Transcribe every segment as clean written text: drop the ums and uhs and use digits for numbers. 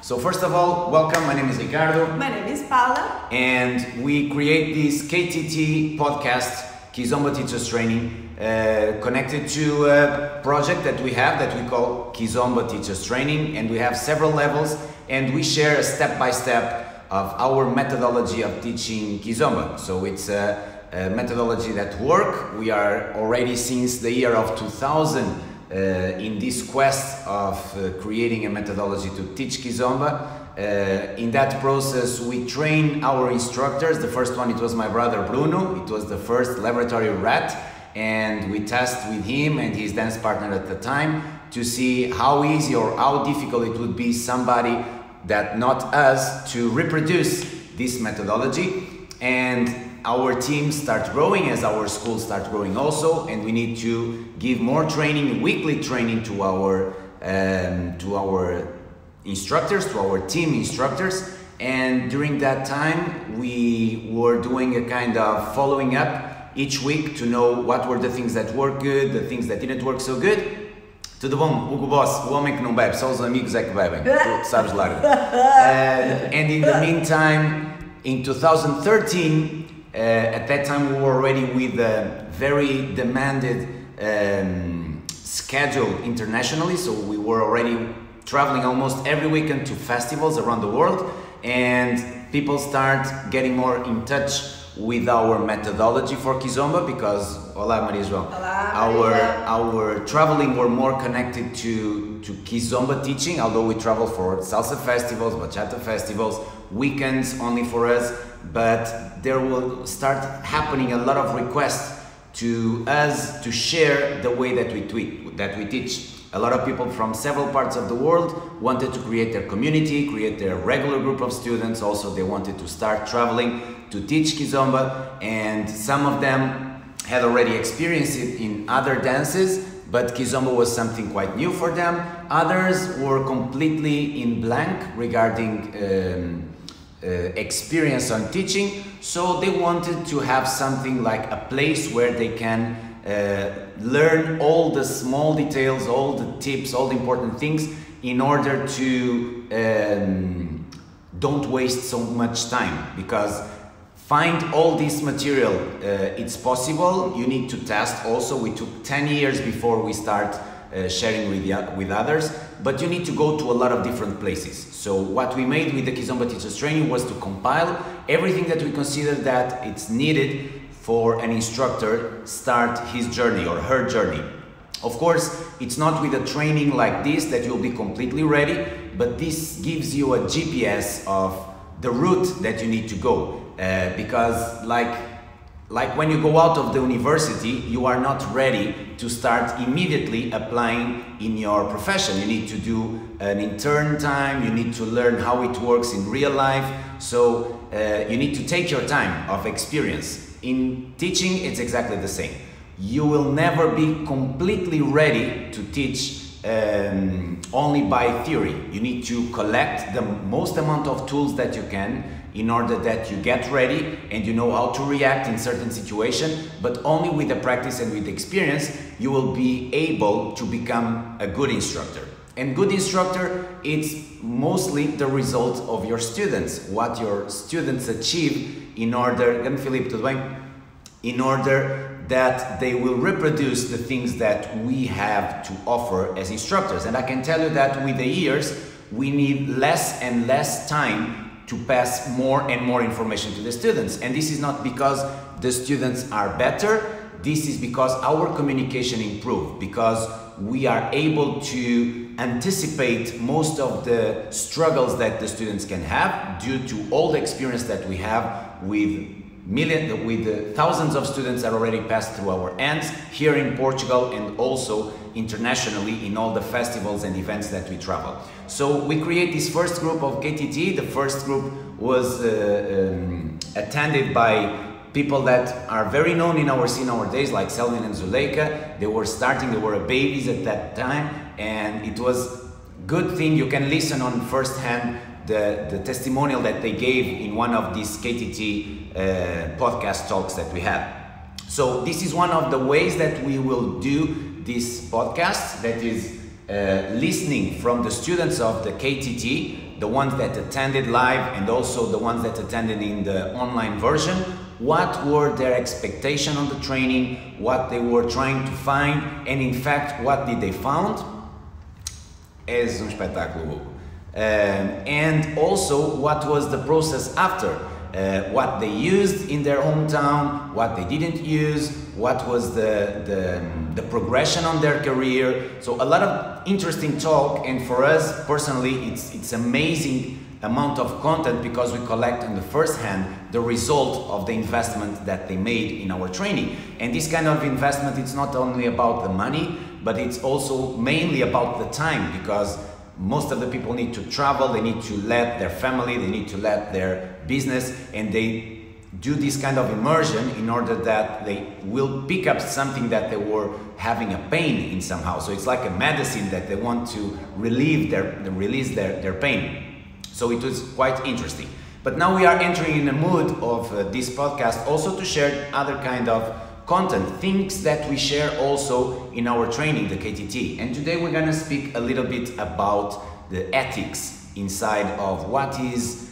So first of all, welcome. My name is Ricardo. My name is Paula. And we create this KTT podcast, Kizomba Teachers Training, connected to a project that we have that we call Kizomba Teachers Training. And we have several levels, and we share a step-by-step of our methodology of teaching Kizomba. So it's a methodology that works. We are already since the year of 2000 in this quest of creating a methodology to teach Kizomba. In that process, we train our instructors. The first one, it was my brother Bruno. It was the first laboratory rat, and we test with him and his dance partner at the time to see how easy or how difficult it would be somebody that not us to reproduce this methodology. And our team starts growing as our school starts growing also, and we need to give more training, weekly training to our instructors, to our team instructors. And during that time, we were doing a kind of following up each week to know what were the things that worked good, the things that didn't work so good. Tudo bom, Hugo Boss, o homem que não bebe, só os amigos é que bebem, tu sabes lá. And in the meantime, in 2013, at that time we were already with a very demanded schedule internationally, so we were already traveling almost every weekend to festivals around the world, and people start getting more in touch with our methodology for Kizomba because, hola Maria João, our traveling were more connected to Kizomba teaching, although we travel for salsa festivals, bachata festivals, weekends only for us, but there will start happening a lot of requests to us to share the way that we teach. A lot of people from several parts of the world wanted to create their community, create their regular group of students. Also, they wanted to start traveling to teach Kizomba, and some of them had already experienced it in other dances, but Kizomba was something quite new for them. Others were completely in blank regarding experience on teaching, so they wanted to have something like a place where they can learn all the small details, all the tips, all the important things in order to don't waste so much time, because find all this material, it's possible. You need to test also. We took 10 years before we start sharing with others, but you need to go to a lot of different places. So what we made with the Kizomba Teachers Training was to compile everything that we consider that it's needed for an instructor start his journey or her journey. Of course, it's not with a training like this that you'll be completely ready, but this gives you a GPS of the route that you need to go, because like when you go out of the university, you are not ready to start immediately applying in your profession. You need to do an intern time, you need to learn how it works in real life, so you need to take your time of experience. In teaching, it's exactly the same. You will never be completely ready to teach only by theory. You need to collect the most amount of tools that you can in order that you get ready and you know how to react in certain situations, but only with the practice and with the experience you will be able to become a good instructor. And good instructor, it's mostly the result of your students, what your students achieve in order, Filipe, tudo bem? In order that they will reproduce the things that we have to offer as instructors. And I can tell you that with the years, we need less and less time to pass more and more information to the students. And this is not because the students are better, this is because our communication improved, because we are able to anticipate most of the struggles that the students can have due to all the experience that we have with thousands of students that already passed through our hands here in Portugal and also internationally in all the festivals and events that we travel. So we create this first group of KTT. The first group was attended by people that are very known in our scene nowadays, like Selwyn and Zuleika. They were babies at that time, and it was good thing. You can listen on first hand the testimonial that they gave in one of these KTT podcast talks that we had. So this is one of the ways that we will do this podcast, that is listening from the students of the KTT, the ones that attended live and also the ones that attended in the online version, what were their expectations on the training, what they were trying to find, and in fact, what did they found? És espetáculo, Hugo. And also, what was the process after? What they used in their hometown, what they didn't use, what was the progression on their career. So a lot of interesting talk, and for us personally, it's amazing amount of content because we collect in the first hand the result of the investment that they made in our training. And this kind of investment, it's not only about the money, but it's also mainly about the time, because most of the people need to travel, they need to let their family, they need to let their business, and they do this kind of immersion in order that they will pick up something that they were having a pain in somehow. So it's like a medicine that they want to release their pain. So it was quite interesting. But now we are entering in a mood of this podcast also to share other kind of content, things that we share also in our training, the KTT. And today we're gonna speak a little bit about the ethics inside of what is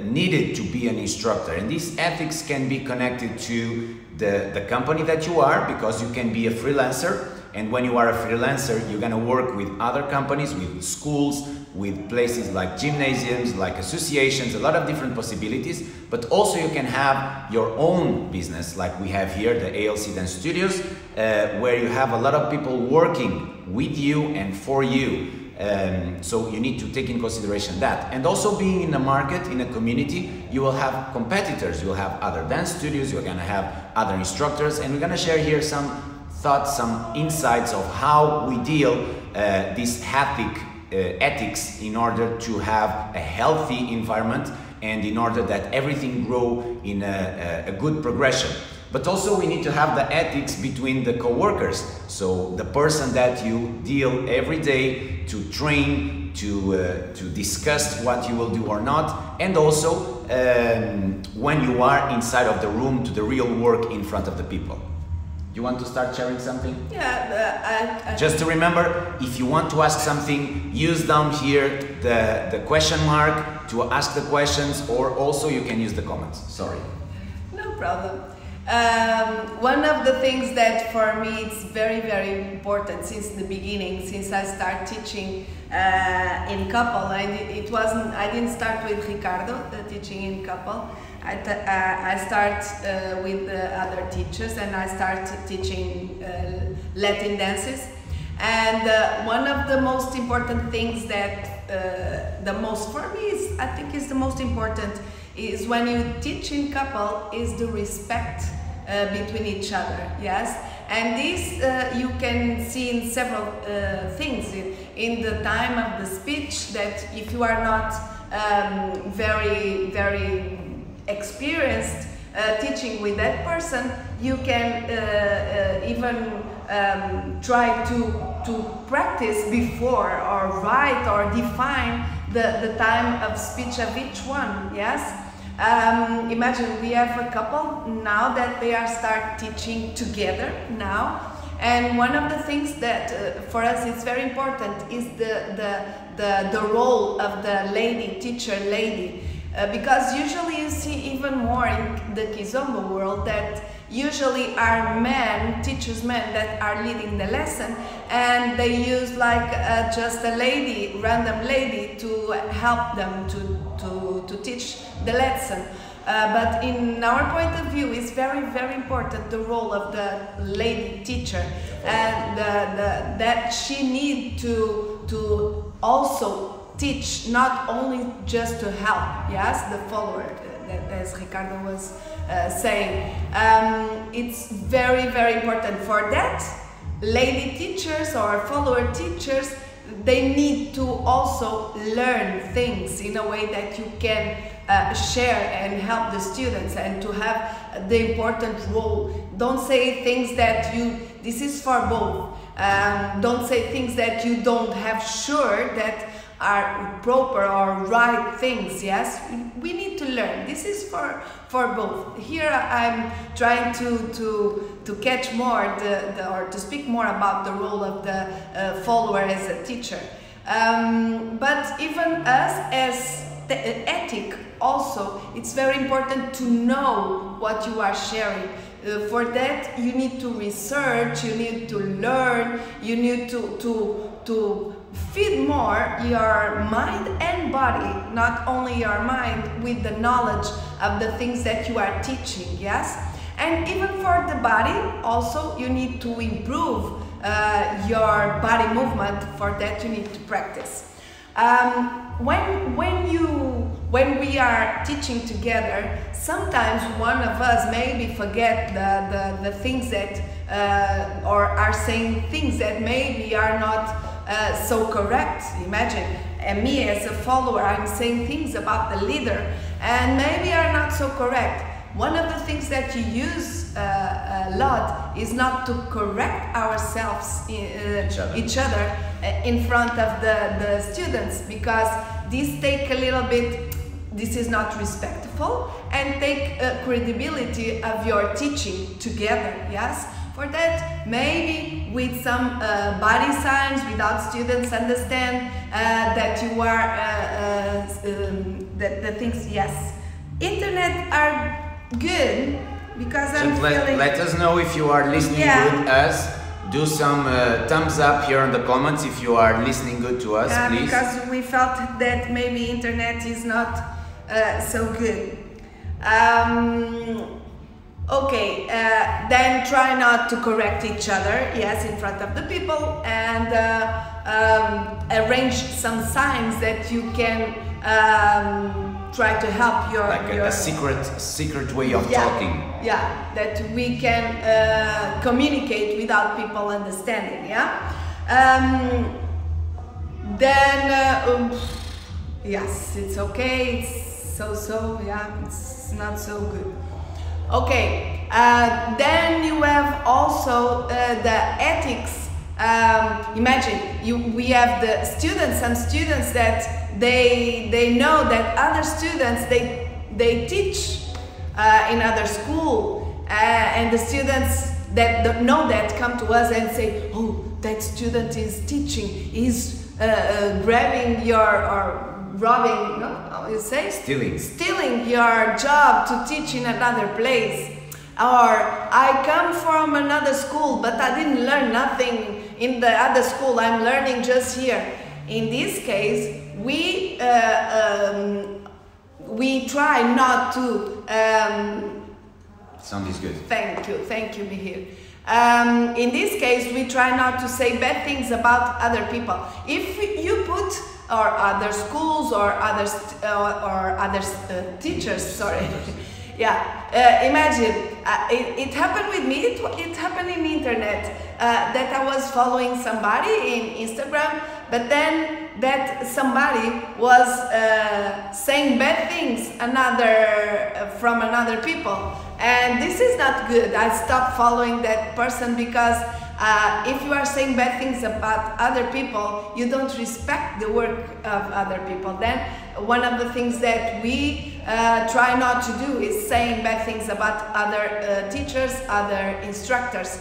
needed to be an instructor. And these ethics can be connected to the company that you are, because you can be a freelancer. And when you are a freelancer, you're gonna work with other companies, with schools, with places like gymnasiums, like associations, a lot of different possibilities. But also you can have your own business, like we have here, the ALC Dance Studios, where you have a lot of people working with you and for you. So you need to take in consideration that. And also being in the market, in a community, you will have competitors, you will have other dance studios, you're gonna have other instructors, and we're gonna share here some thoughts, some insights of how we deal this ethics in order to have a healthy environment and in order that everything grow in a good progression. But also we need to have the ethics between the co-workers. So the person that you deal every day to train, to discuss what you will do or not, and also when you are inside of the room to the real work in front of the people. You want to start sharing something? Yeah, just to remember, if you want to ask something, use down here the question mark to ask the questions, or also you can use the comments. Sorry. No problem. One of the things that for me it's very, very important since the beginning, since I started teaching in couple, I didn't start with Ricardo, teaching in couple. I start with other teachers, and I start teaching Latin dances. And one of the most important things that the most for me is, I think is the most important, is when you teach in couple is the respect between each other. Yes, and this you can see in several things in the time of the speech, that if you are not very experienced teaching with that person, you can even try to practice before, or write or define the time of speech of each one. Yes, imagine we have a couple now that they are start teaching together now, and one of the things that for us is very important is the role of the teacher lady. Because usually you see even more in the Kizomba world that usually are teachers men that are leading the lesson, and they use like just a random lady to help them to teach the lesson. But in our point of view, it's very, very important the role of the lady teacher, and that she need to also teach, not only just to help, yes, the follower, as Ricardo was saying. It's very, very important for that. Lady teachers or follower teachers, they need to also learn things in a way that you can share and help the students, and to have the important role. Don't say things that this is for both. Don't say things that you don't have sure that are proper or right things. Yes, we need to learn. This is for both. Here I'm trying to catch more or to speak more about the role of the follower as a teacher. But even us as ethic also, it's very important to know what you are sharing. For that you need to research, you need to learn, you need to feed more your mind and body, not only your mind, with the knowledge of the things that you are teaching. Yes, and even for the body also you need to improve your body movement. For that you need to practice. When we are teaching together, sometimes one of us maybe forget the things that or are saying things that maybe are not so correct. Imagine me as a follower, I'm saying things about the leader and maybe are not so correct. One of the things that you use a lot is not to correct ourselves, each other in front of the students, because this take a little bit, this is not respectful and take credibility of your teaching together. Yes, for that maybe with some body signs, without students understand that you are the things. Yes, internet are good, because I'm feeling... Let us know if you are listening good to us. Do some thumbs up here in the comments if you are listening good to us, please. Because we felt that maybe internet is not so good. Okay, then try not to correct each other, yes, in front of the people, and arrange some signs that you can try to help your... Like a secret way of talking. Yeah, that we can communicate without people understanding, yeah? Yes, it's okay, it's so, yeah, it's not so good. Okay, then you have also the ethics. Imagine we have the students, some students that they know that other students they teach in other school, and the students that know that come to us and say, oh, that student is teaching, is grabbing your or robbing, no? How you say? Stealing your job to teach in another place. Or I come from another school, but I didn't learn nothing in the other school. I'm learning just here. In this case, we try not to. Sound is good. Thank you, Mihir. In this case, we try not to say bad things about other people. If you put or other schools or other teachers, sorry. Yeah, imagine it happened with me. It happened in the internet that I was following somebody in Instagram, but then that somebody was saying bad things from another people, and this is not good. I stopped following that person, because if you are saying bad things about other people, you don't respect the work of other people. Then one of the things that we try not to do is saying bad things about other teachers, other instructors.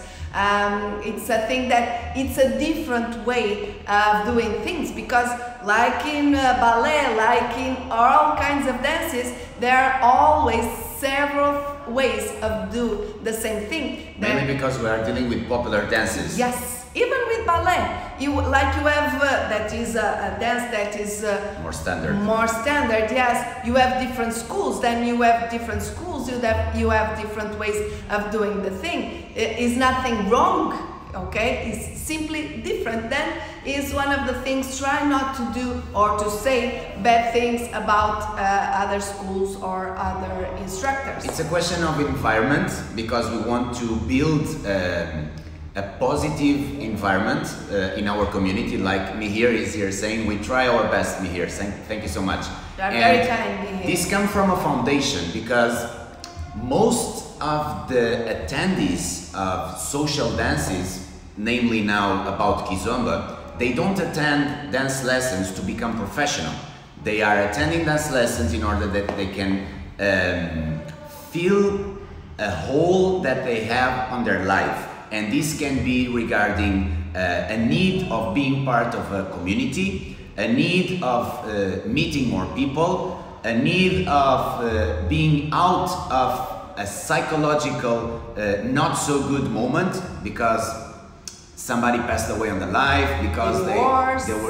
It's a thing that it's a different way of doing things, because like in ballet, like in all kinds of dances, there are always several ways of do the same thing. Mainly because we are dealing with popular dances. Yes, even with ballet, you have that is a dance that is more standard. More standard, yes. You have different schools. Then you have different schools. You have different ways of doing the thing. Is nothing wrong. Okay, it's simply different. Then is one of the things. Try not to do or to say bad things about other schools or other instructors. It's a question of environment, because we want to build a positive environment in our community. Like Mihir is here saying, we try our best, Mihir. Thank you so much. You are very kind, Mihir. This comes from a foundation, because most of the attendees of social dances, namely now about Kizomba, they don't attend dance lessons to become professional. They are attending dance lessons in order that they can fill a hole that they have on their life. And this can be regarding a need of being part of a community, a need of meeting more people, a need of being out of a psychological not so good moment because somebody passed away on the life, because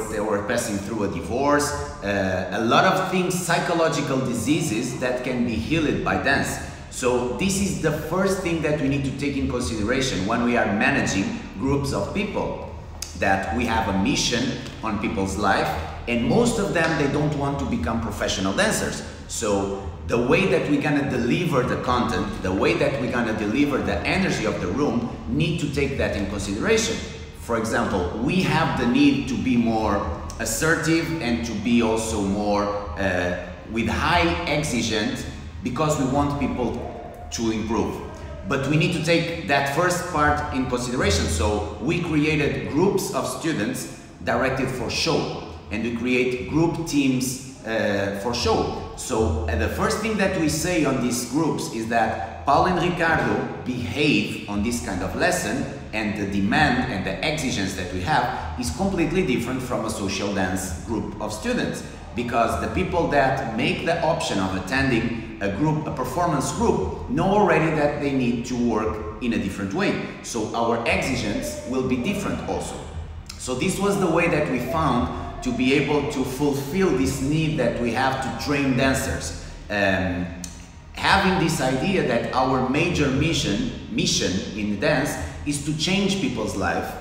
they were passing through a divorce, a lot of things, psychological diseases that can be healed by dance. So this is the first thing that we need to take in consideration when we are managing groups of people, that we have a mission on people's life, and most of them, they don't want to become professional dancers. So the way that we're gonna deliver the content, the way that we're gonna deliver the energy of the room, need to take that in consideration. For example, we have the need to be more assertive and to be also more with high exigence, because we want people to improve. But we need to take that first part in consideration. So we created groups of students directed for show, and we create group teams for show. So the first thing that we say on these groups is that Paul and Ricardo behave on this kind of lesson, and the demand and the exigence that we have is completely different from a social dance group of students, because the people that make the option of attending a group, a performance group, know already that they need to work in a different way. So our exigence will be different also. So this was the way that we found to be able to fulfill this need that we have to train dancers. Having this idea that our major mission in dance is to change people's life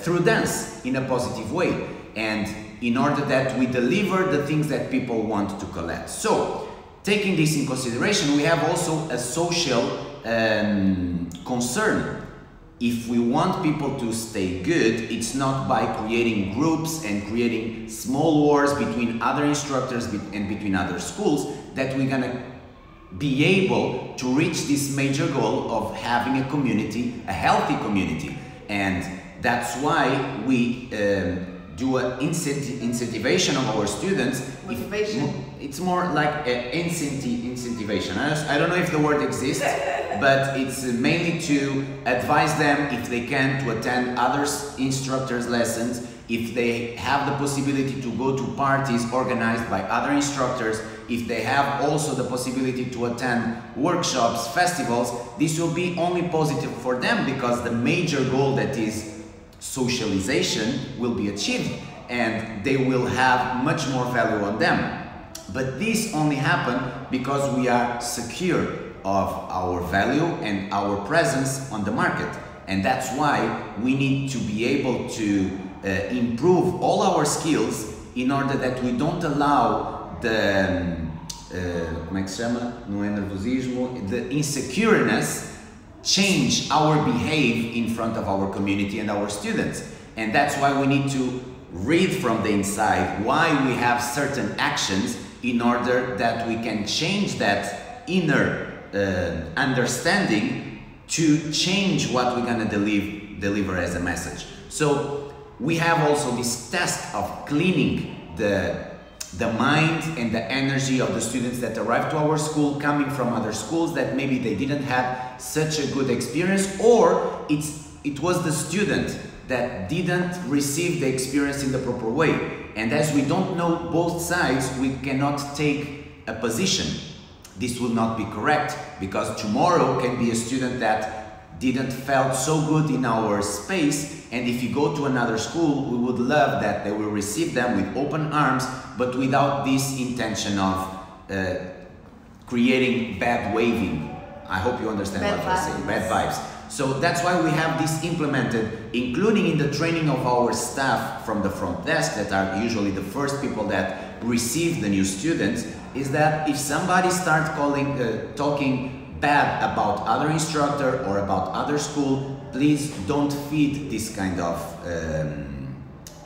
through dance in a positive way, and in order that we deliver the things that people want to collect. So, taking this in consideration, we have also a social concern. If we want people to stay good, it's not by creating groups and creating small wars between other instructors and between other schools that we're gonna be able to reach this major goal of having a community, a healthy community. And that's why we do an incentivation of our students. It's more like incentivation. I don't know if the word exists, but it's mainly to advise them, if they can, to attend other instructors' lessons, if they have the possibility to go to parties organized by other instructors, if they have also the possibility to attend workshops, festivals. This will be only positive for them, because the major goal, that is socialization, will be achieved, and they will have much more value on them. But this only happens because we are secure of our value and our presence on the market. And that's why we need to be able to improve all our skills in order that we don't allow the como é que se chama? Não é nervosismo, the insecureness change our behave in front of our community and our students. And that's why we need to read from the inside why we have certain actions, in order that we can change that inner understanding to change what we're gonna deliver as a message. So we have also this task of cleaning the mind and the energy of the students that arrive to our school, coming from other schools that maybe they didn't have such a good experience, or it was the student that didn't receive the experience in the proper way. And as we don't know both sides, we cannot take a position. This will not be correct, because tomorrow can be a student that didn't felt so good in our space, and if you go to another school, we would love that they will receive them with open arms, but without this intention of creating bad waving. I hope you understand what I'm saying, bad vibes. So that's why we have this implemented, including in the training of our staff from the front desk, that are usually the first people that receive the new students, is that if somebody starts talking bad about other instructor or about other school, please don't feed this kind of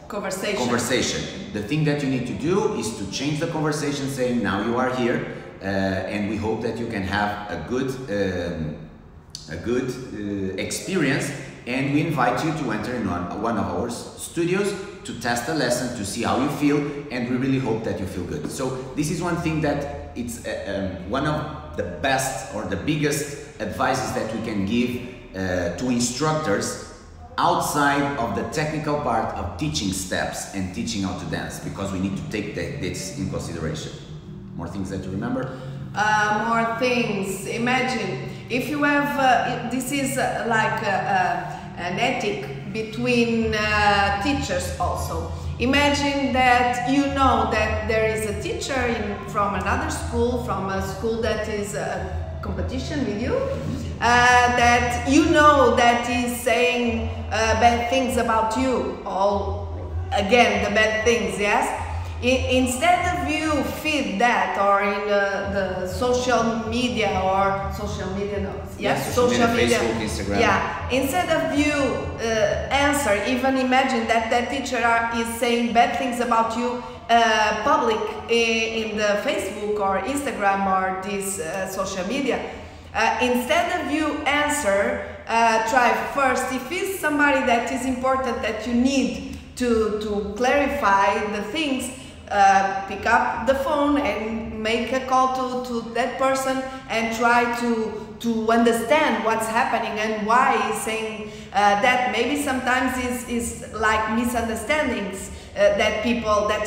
conversation. The thing that you need to do is to change the conversation, saying, now you are here, and we hope that you can have a good experience, and we invite you to enter in one of our studios to test a lesson, to see how you feel, and we really hope that you feel good. So this is one thing that it's one of the best or the biggest advices that we can give to instructors outside of the technical part of teaching steps and teaching how to dance, because we need to take this in consideration. More things that you remember? More things. Imagine if you have, this is like an ethic between teachers also. Imagine that you know that there is a teacher from another school, from a school that is a competition with you, that you know that is saying bad things about you, again the bad things, yes? Instead of you feed that, or in the social media, social media, Facebook, Instagram. yeah, instead of you answer, even imagine that teacher is saying bad things about you public in the Facebook or Instagram or this social media. Instead of you answer, try first, if it's somebody that is important that you need to clarify the things, pick up the phone and make a call to that person and try to understand what's happening and why he's saying that. Maybe sometimes is like misunderstandings that people that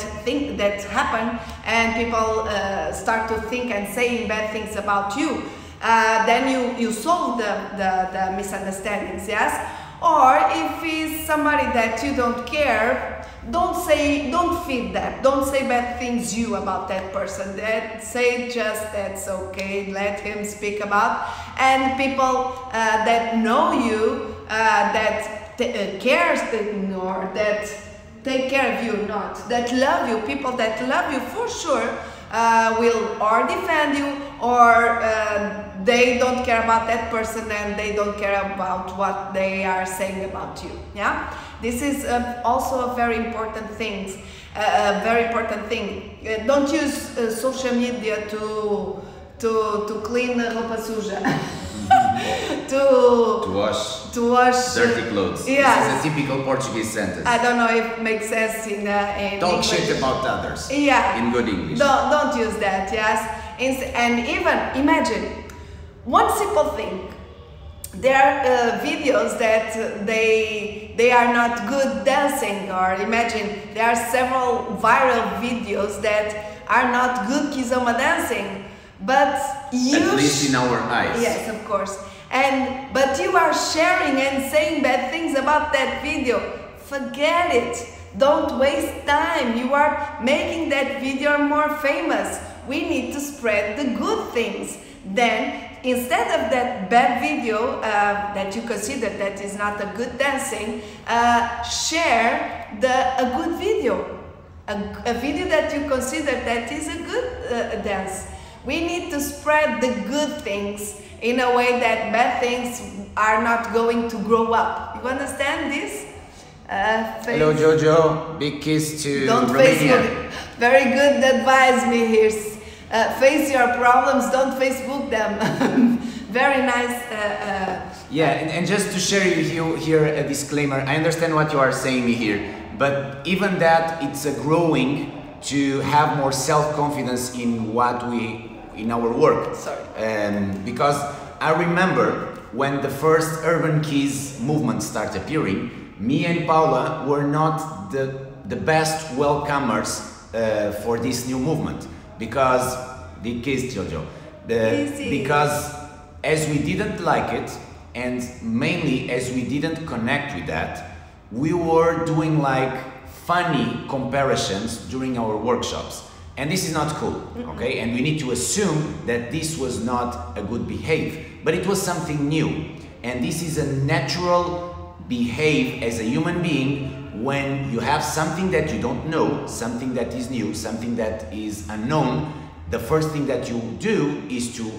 happen, and people start to think and saying bad things about you. Then you solve the misunderstandings, yes? Or if it's somebody that you don't care, don't feed that. Don't say bad things about that person. Say just that's okay. Let him speak about. And people that know you, that cares, or that take care of you, not that love you. People that love you for sure will or defend you, or they don't care about that person and they don't care about what they are saying about you. Yeah, this is also a very important thing. Don't use social media to clean roupa suja. to wash dirty clothes. Yes. This is a typical Portuguese sentence. I don't know if it makes sense in Talk English. shit about others. Yeah. In good English. Don't use that. Yes. And even imagine one simple thing. There are videos that they are not good dancing, or imagine there are several viral videos that are not good kizomba dancing, but you at least in our eyes. Yes, of course. But you are sharing and saying bad things about that video. Forget it. Don't waste time. You are making that video more famous. We need to spread the good things. Then, instead of that bad video that you consider that is not a good dancing, share a good video. A video that you consider that is a good dance. We need to spread the good things in a way that bad things are not going to grow up. You understand this? Hello Jojo, big kiss to don't Romania. Facebook. Very good advice me here. Face your problems, don't Facebook them. Very nice. Yeah, and just to share you here a disclaimer, I understand what you are saying me here, but even that, it's a growing to have more self-confidence in in our work. Sorry. Because I remember when the first Urban Keys movement started appearing, me and Paula were not the best welcomers for this new movement, because the kiss, Jojo, because as we didn't like it, and mainly as we didn't connect with that, we were doing like funny comparisons during our workshops, and this is not cool, okay? And we need to assume that this was not a good behavior, but it was something new, and this is a natural behave as a human being. When you have something that you don't know, something that is new, something that is unknown, the first thing that you do is to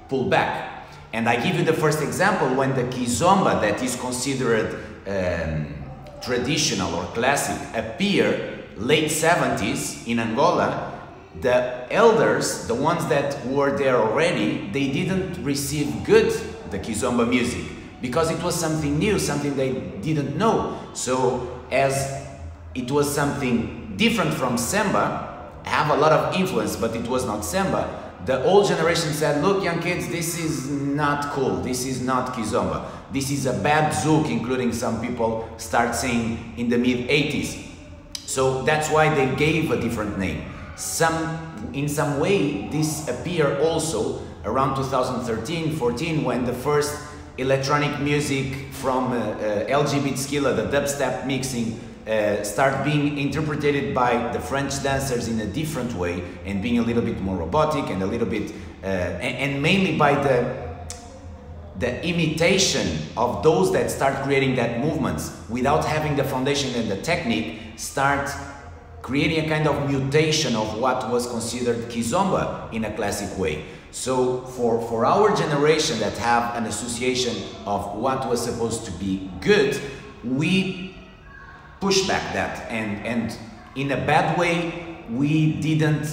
pull back. And I give you the first example. When the kizomba, that is considered traditional or classic, appeared late 70s in Angola, the elders, the ones that were there already, they didn't receive good the kizomba music, because it was something new, something they didn't know. So as it was something different from Samba, have a lot of influence, but it was not Samba. The old generation said, look, young kids, this is not cool, this is not Kizomba, this is a bad zouk, including some people start saying in the mid-80s. So that's why they gave a different name. In some way, this appeared also around 2013-14, when the first electronic music from LG Beatskilla, the dubstep mixing, start being interpreted by the French dancers in a different way and being a little bit more robotic and a little bit, and mainly by the imitation of those that start creating that movements without having the foundation and the technique, start creating a kind of mutation of what was considered Kizomba in a classic way. So for our generation that have an association of what was supposed to be good, we push back that, and in a bad way, we didn't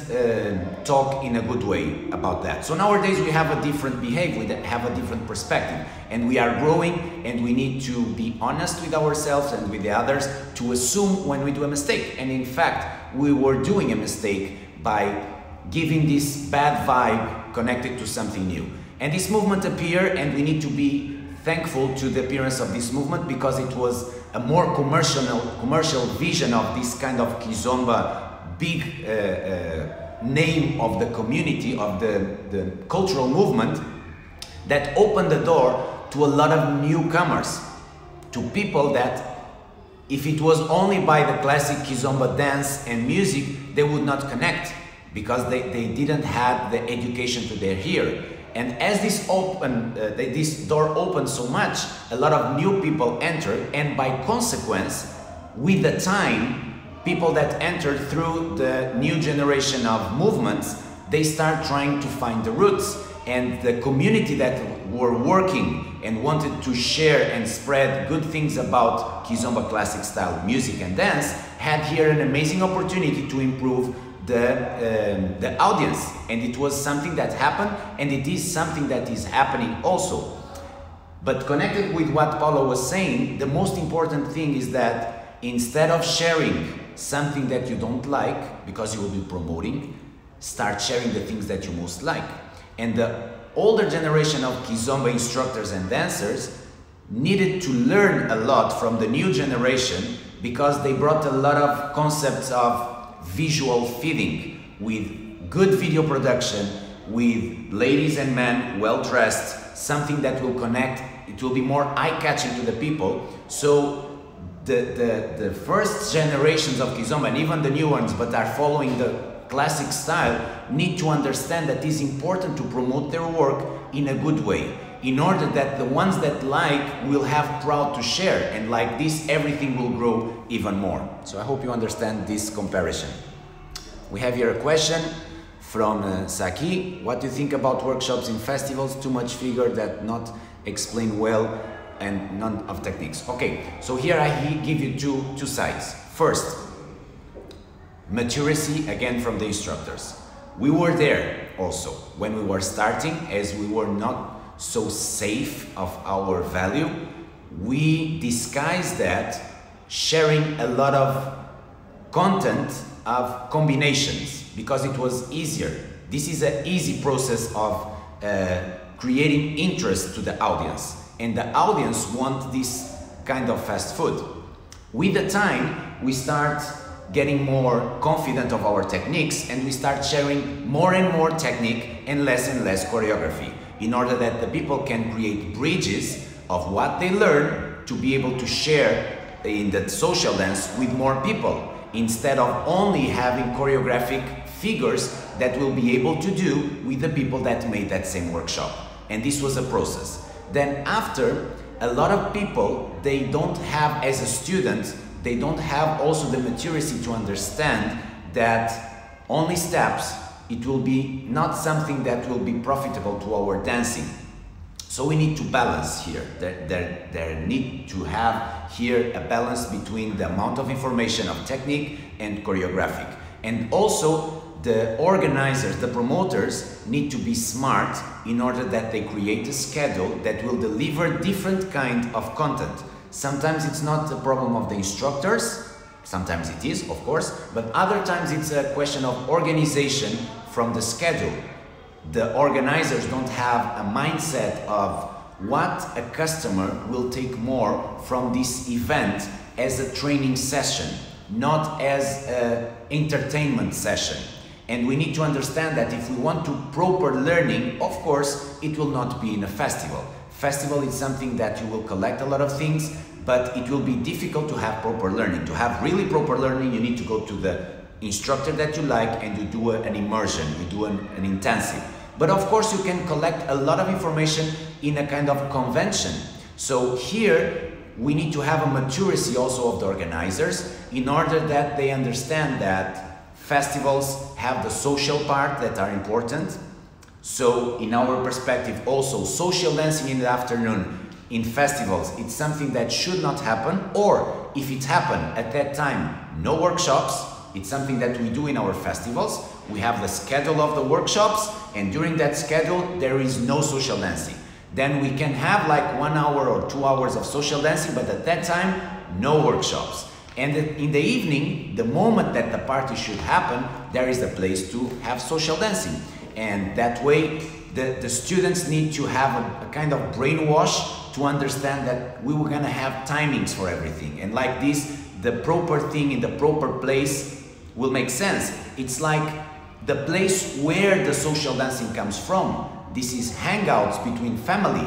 talk in a good way about that. So nowadays we have a different behavior, we have a different perspective, and we are growing, and we need to be honest with ourselves and with the others to assume when we do a mistake. And in fact, we were doing a mistake by giving this bad vibe connected to something new. And this movement appeared, and we need to be thankful to the appearance of this movement, because it was a more commercial vision of this kind of Kizomba, big name of the community, of the cultural movement, that opened the door to a lot of newcomers, to people that if it was only by the classic Kizomba dance and music, they would not connect, because they didn't have the education to their ear. And as this door opened so much, a lot of new people entered, and by consequence, with the time, people that entered through the new generation of movements, they start trying to find the roots. And the community that were working and wanted to share and spread good things about Kizomba classic style music and dance had here an amazing opportunity to improve the audience. And it was something that happened, and it is something that is happening also. But connected with what Paulo was saying, the most important thing is that instead of sharing something that you don't like, because you will be promoting, start sharing the things that you most like. And the older generation of Kizomba instructors and dancers needed to learn a lot from the new generation, because they brought a lot of concepts of visual feeding, with good video production, with ladies and men well dressed, something that will connect, it will be more eye-catching to the people. So the first generations of Kizomba, and even the new ones but are following the classic style, need to understand that it is important to promote their work in a good way, in order that the ones that like will have proud to share, and like this everything will grow even more. So I hope you understand this comparison. We have here a question from Saki. What do you think about workshops in festivals? Too much figure that not explain well and none of techniques. Okay, so here I give you two sides. First, maturity, again, from the instructors. We were there also when we were starting, as we were not so safe of our value. We disguised that sharing a lot of content of combinations, because it was easier. This is an easy process of creating interest to the audience, and the audience want this kind of fast food. With the time, we start getting more confident of our techniques, and we start sharing more and more technique and less choreography, in order that the people can create bridges of what they learn to be able to share in the social dance with more people, instead of only having choreographic figures that will be able to do with the people that made that same workshop. And this was a process. Then after, a lot of people, they don't have, as a student, they don't have also the maturity to understand that only steps, it will be not something that will be profitable to our dancing. So we need to balance here. There need to have here a balance between the amount of information of technique and choreographic. And also the organizers, the promoters, need to be smart in order that they create a schedule that will deliver different kind of content. Sometimes it's not a problem of the instructors, Sometimes it is, of course, but other times it's a question of organization from the schedule. The organizers don't have a mindset of what a customer will take more from this event as a training session, not as an entertainment session. And we need to understand that if we want to proper learning, of course, it will not be in a festival. Festival is something that you will collect a lot of things, but it will be difficult to have proper learning. To have really proper learning, you need to go to the instructor that you like and you do an immersion, you do an intensive. But of course, you can collect a lot of information in a kind of convention. So here, we need to have a maturity also of the organizers in order that they understand that festivals have the social part that are important. So in our perspective also, social dancing in the afternoon in festivals, it's something that should not happen, or if it happened at that time, no workshops. It's something that we do in our festivals. We have the schedule of the workshops, and during that schedule there is no social dancing. Then we can have like 1 hour or 2 hours of social dancing, but at that time, no workshops. And in the evening, the moment that the party should happen, there is a place to have social dancing. And that way, the students need to have a kind of brainwash to understand that we were gonna have timings for everything. And like this, the proper thing in the proper place will make sense. It's like the place where the social dancing comes from. This is hangouts between family.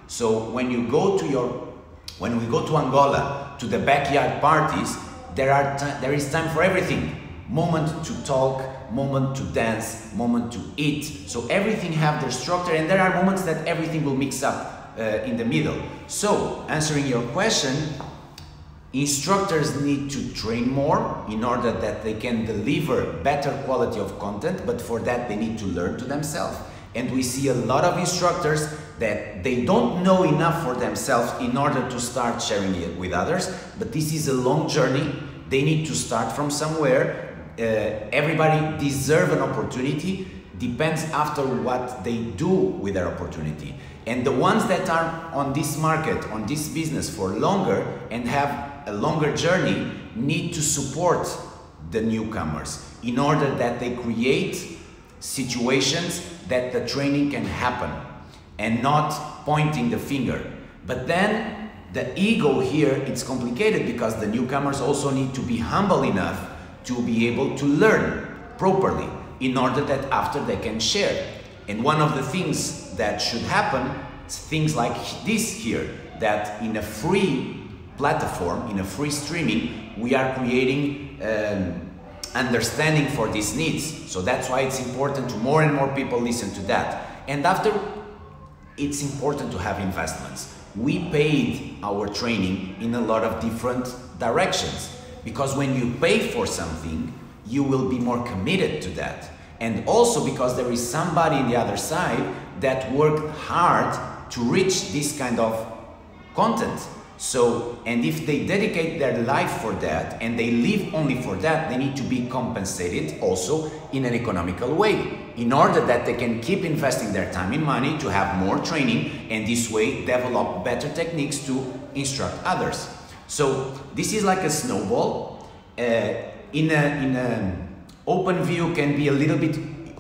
So when we go to Angola, to the backyard parties, there is time for everything. Moment to talk, moment to dance, moment to eat. So everything have their structure, and there are moments that everything will mix up in the middle. So answering your question, instructors need to train more in order that they can deliver better quality of content, but for that they need to learn to themselves. And we see a lot of instructors that they don't know enough for themselves in order to start sharing it with others, but this is a long journey. They need to start from somewhere. Everybody deserves an opportunity, depends after what they do with their opportunity. And the ones that are on this market, on this business for longer and have a longer journey need to support the newcomers in order that they create situations that the training can happen and not pointing the finger. But then the ego here, it's complicated because the newcomers also need to be humble enough to be able to learn properly in order that after they can share. And one of the things that should happen is things like this here, that in a free platform, in a free streaming, we are creating understanding for these needs. So that's why it's important to more and more people listen to that. And after, it's important to have investments. We paid our training in a lot of different directions, because when you pay for something, you will be more committed to that. And also because there is somebody on the other side that worked hard to reach this kind of content. So, and if they dedicate their life for that and they live only for that, they need to be compensated also in an economical way, in order that they can keep investing their time and money to have more training, and this way develop better techniques to instruct others. So this is like a snowball. In an open view can be a little bit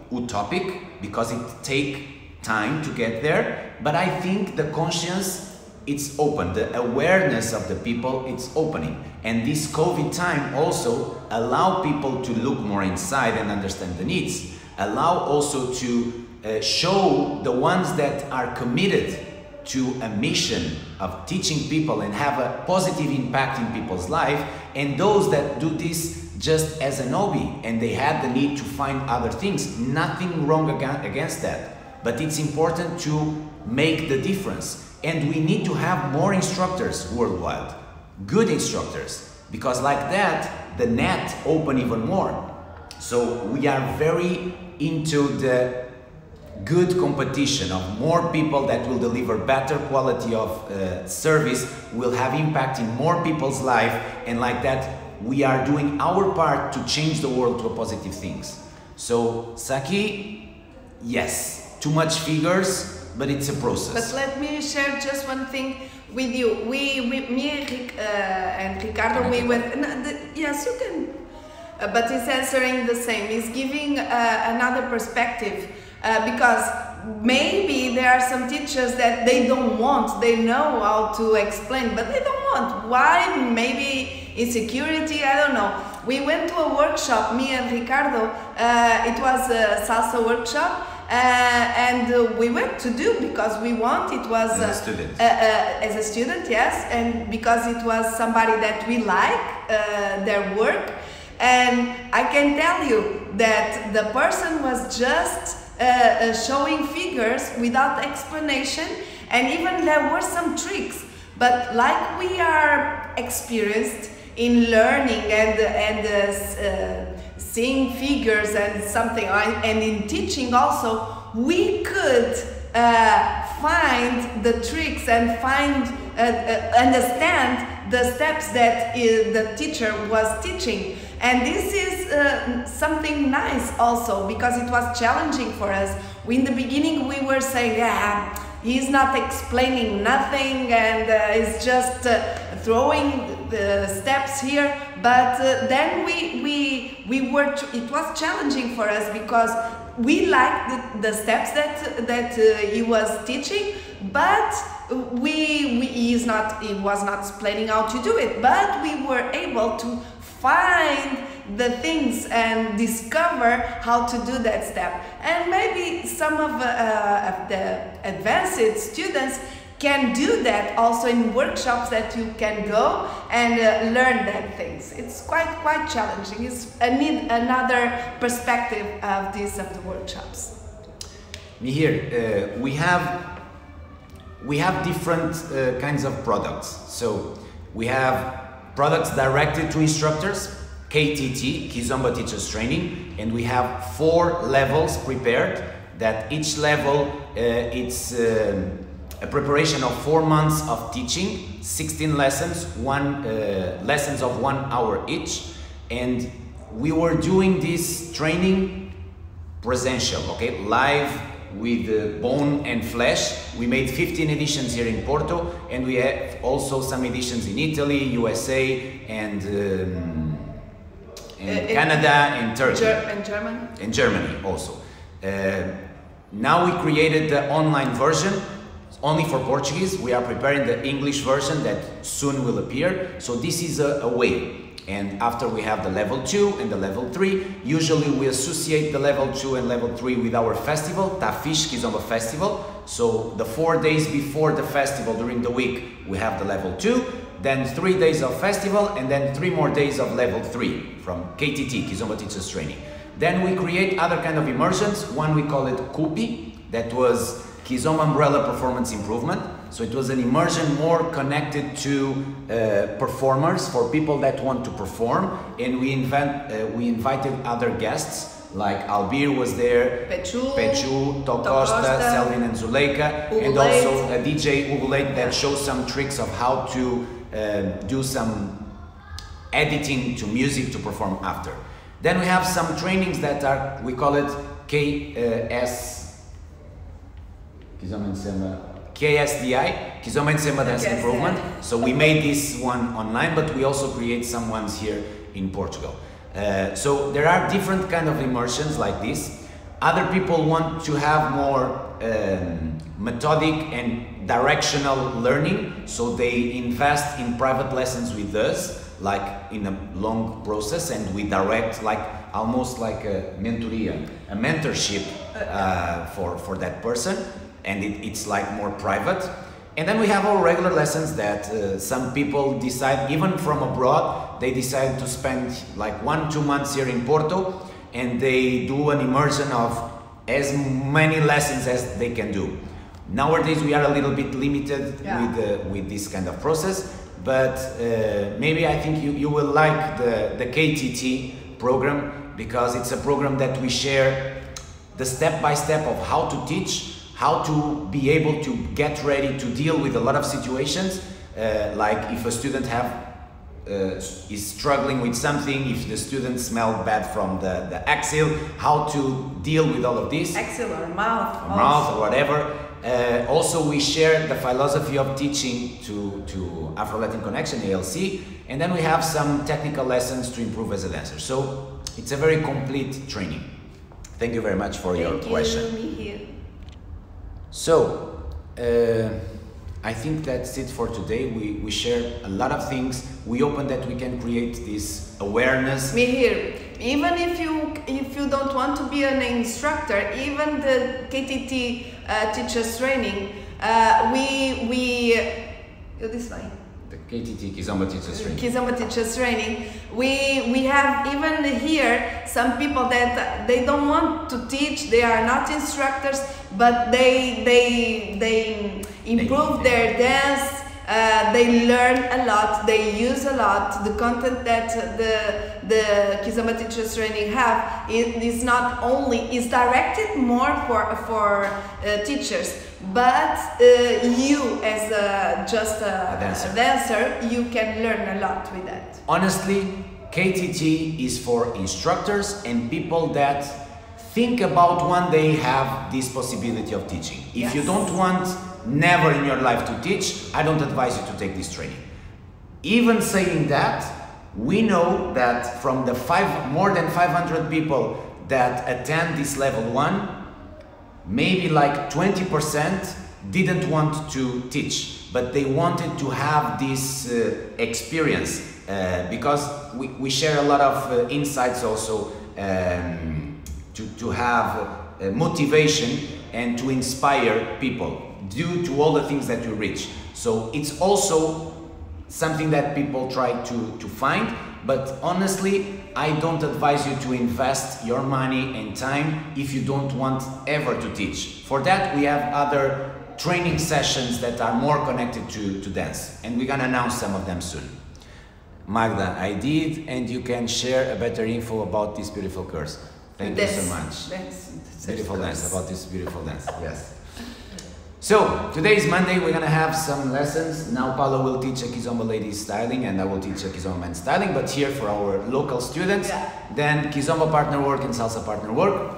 utopic because it takes time to get there, but I think the conscience, it's open, the awareness of the people, it's opening. And this COVID time also allow people to look more inside and understand the needs. Allow also to show the ones that are committed to a mission of teaching people and have a positive impact in people's life, and those that do this just as an hobby and they had the need to find other things. Nothing wrong against that, but it's important to make the difference. And we need to have more instructors worldwide, good instructors, because like that, the net open even more. So we are very into the good competition of more people that will deliver better quality of service, will have impact in more people's life, and like that, we are doing our part to change the world to a positive things. So Saki, yes, too much figures, but it's a process. But let me share just one thing with you. Me and Ricardo, we went. Yes, you can. But he's answering the same. He's giving another perspective because maybe there are some teachers that they don't want. They know how to explain, but they don't want. Why? Maybe insecurity. I don't know. We went to a workshop. Me and Ricardo. It was a salsa workshop. And we went to do because we want. It was as a student. As a student, yes, and because it was somebody that we like their work. And I can tell you that the person was just showing figures without explanation, and even there were some tricks. But like we are experienced in learning and seeing figures and something, and in teaching also, we could find the tricks and understand the steps that the teacher was teaching. And this is something nice also, because it was challenging for us. In the beginning we were saying, yeah, he's not explaining nothing and he's just throwing the steps here. But then we were, it was challenging for us because we liked the steps that he was teaching, but he was not explaining how to do it, but we were able to find the things and discover how to do that step. And maybe some of the advanced students can do that also in workshops that you can go and learn that things. It's quite challenging. It's another perspective of the workshops. Here we have different kinds of products. So we have products directed to instructors, KTT, Kizomba Teachers Training, and we have 4 levels prepared, that each level it's a preparation of 4 months of teaching, 16 lessons, lessons of 1 hour each, and we were doing this training presential, okay, live with bone and flesh. We made 15 editions here in Porto, and we have also some editions in Italy, USA, and Canada, and Turkey. And Germany. And Germany also. Now we created the online version only for Portuguese. We are preparing the English version that soon will appear. So this is a way. And after we have the level 2 and the level 3, usually we associate the level 2 and level 3 with our festival, Tafish Kizomba Festival. So the 4 days before the festival during the week, we have the level 2, then 3 days of festival, and then 3 more days of level 3 from KTT, Kizomba Teachers Training. Then we create other kind of immersions. One we call it Kupi, that was Kizomba Umbrella Performance Improvement. So it was an immersion more connected to performers, for people that want to perform, and we invited other guests, like Albir was there, Pechu, Tocosta, Selvin and Zuleika, and also a DJ Ugulate that shows some tricks of how to do some editing to music to perform after. Then we have some trainings that are, we call it KSDI, Kizomba Nsemba Dance Improvement. So we made this one online, but we also create some ones here in Portugal. So there are different kind of immersions like this. Other people want to have more methodic and directional learning, so they invest in private lessons with us, like in a long process, and we direct like almost like a mentoria, a mentorship for that person. And it's like more private. And then we have our regular lessons that some people decide, even from abroad, they decide to spend like 1-2 months here in Porto, and they do an immersion of as many lessons as they can do. Nowadays we are a little bit limited with this kind of process, but maybe I think you will like the KTT program, because it's a program that we share the step-by-step of how to teach, how to be able to get ready to deal with a lot of situations, like if a student is struggling with something, if the student smelled bad from the axil, how to deal with all of this. Axil or mouth. Or mouth or whatever. Also, we share the philosophy of teaching to Afro-Latin Connection, ALC, and then we have some technical lessons to improve as a dancer. So it's a very complete training. Thank you very much for your question. Mihir. So, I think that's it for today. We shared a lot of things. We hope that we can create this awareness. Mihir, even if you don't want to be an instructor, even the KTT teachers training, this way. The KTT Kizomba Teachers Training. Kizomba Teachers Training. We have even here some people that they don't want to teach. They are not instructors, but they improve their dance. They learn a lot. They use a lot. The content that the Kizomba Teachers Training have is not only is directed more for teachers, but you as just a dancer, you can learn a lot with that. Honestly, KTT is for instructors and people that think about one day have this possibility of teaching. If you don't want never in your life to teach, I don't advise you to take this training. Even saying that, we know that from the more than 500 people that attend this level 1, maybe like 20% didn't want to teach, but they wanted to have this experience because we share a lot of insights also to have motivation and to inspire people due to all the things that you reach. So it's also something that people try to find, but honestly, I don't advise you to invest your money and time if you don't want ever to teach. For that, we have other training sessions that are more connected to dance, and we're gonna announce some of them soon. Magda, I did, and you can share a better info about this beautiful course. Thank you so much. Beautiful dance, about this beautiful dance, yes. So, today is Monday, we're gonna have some lessons. Now Paolo will teach a Kizomba ladies styling and I will teach a Kizomba men's styling, but here for our local students. Then Kizomba partner work and Salsa partner work.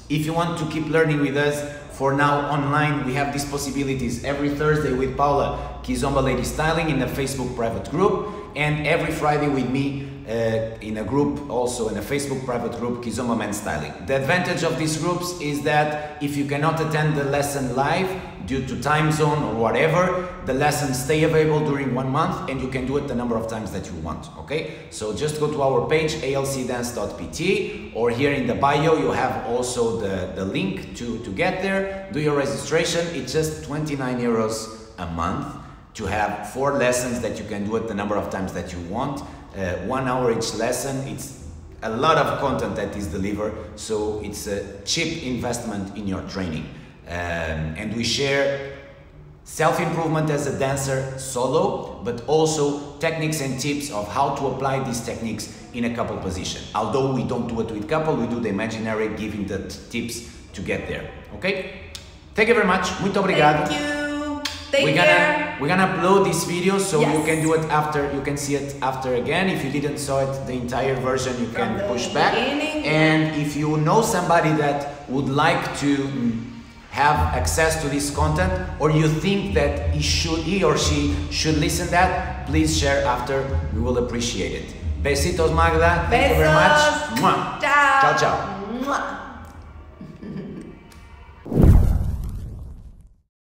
If you want to keep learning with us, for now online, we have these possibilities every Thursday with Paula, Kizomba ladies styling in a Facebook private group, and every Friday with me in a group, also in a Facebook private group, Kizomba men's styling. The advantage of these groups is that if you cannot attend the lesson live due to time zone or whatever, the lessons stay available during 1 month and you can do it the number of times that you want, okay? So just go to our page, alcdance.pt, or here in the bio you have also the link to get there. Do your registration. It's just 29 euros a month to have 4 lessons that you can do it the number of times that you want. 1 hour each lesson. It's a lot of content that is delivered, so it's a cheap investment in your training. And we share self-improvement as a dancer solo, but also techniques and tips of how to apply these techniques in a couple position. Although we don't do it with couple, we do the imaginary, giving the tips to get there. Okay? Thank you very much. Muito obrigado. Thank you. We're gonna upload this video so you can do it after, you can see it after again. If you didn't saw it, the entire version, you can push back. And if you know somebody that would like to have access to this content, or you think that he or she should listen that, please share after. We will appreciate it. Besitos, Magda. Thank you very much. Mwah. Ciao. Ciao, ciao. Mwah.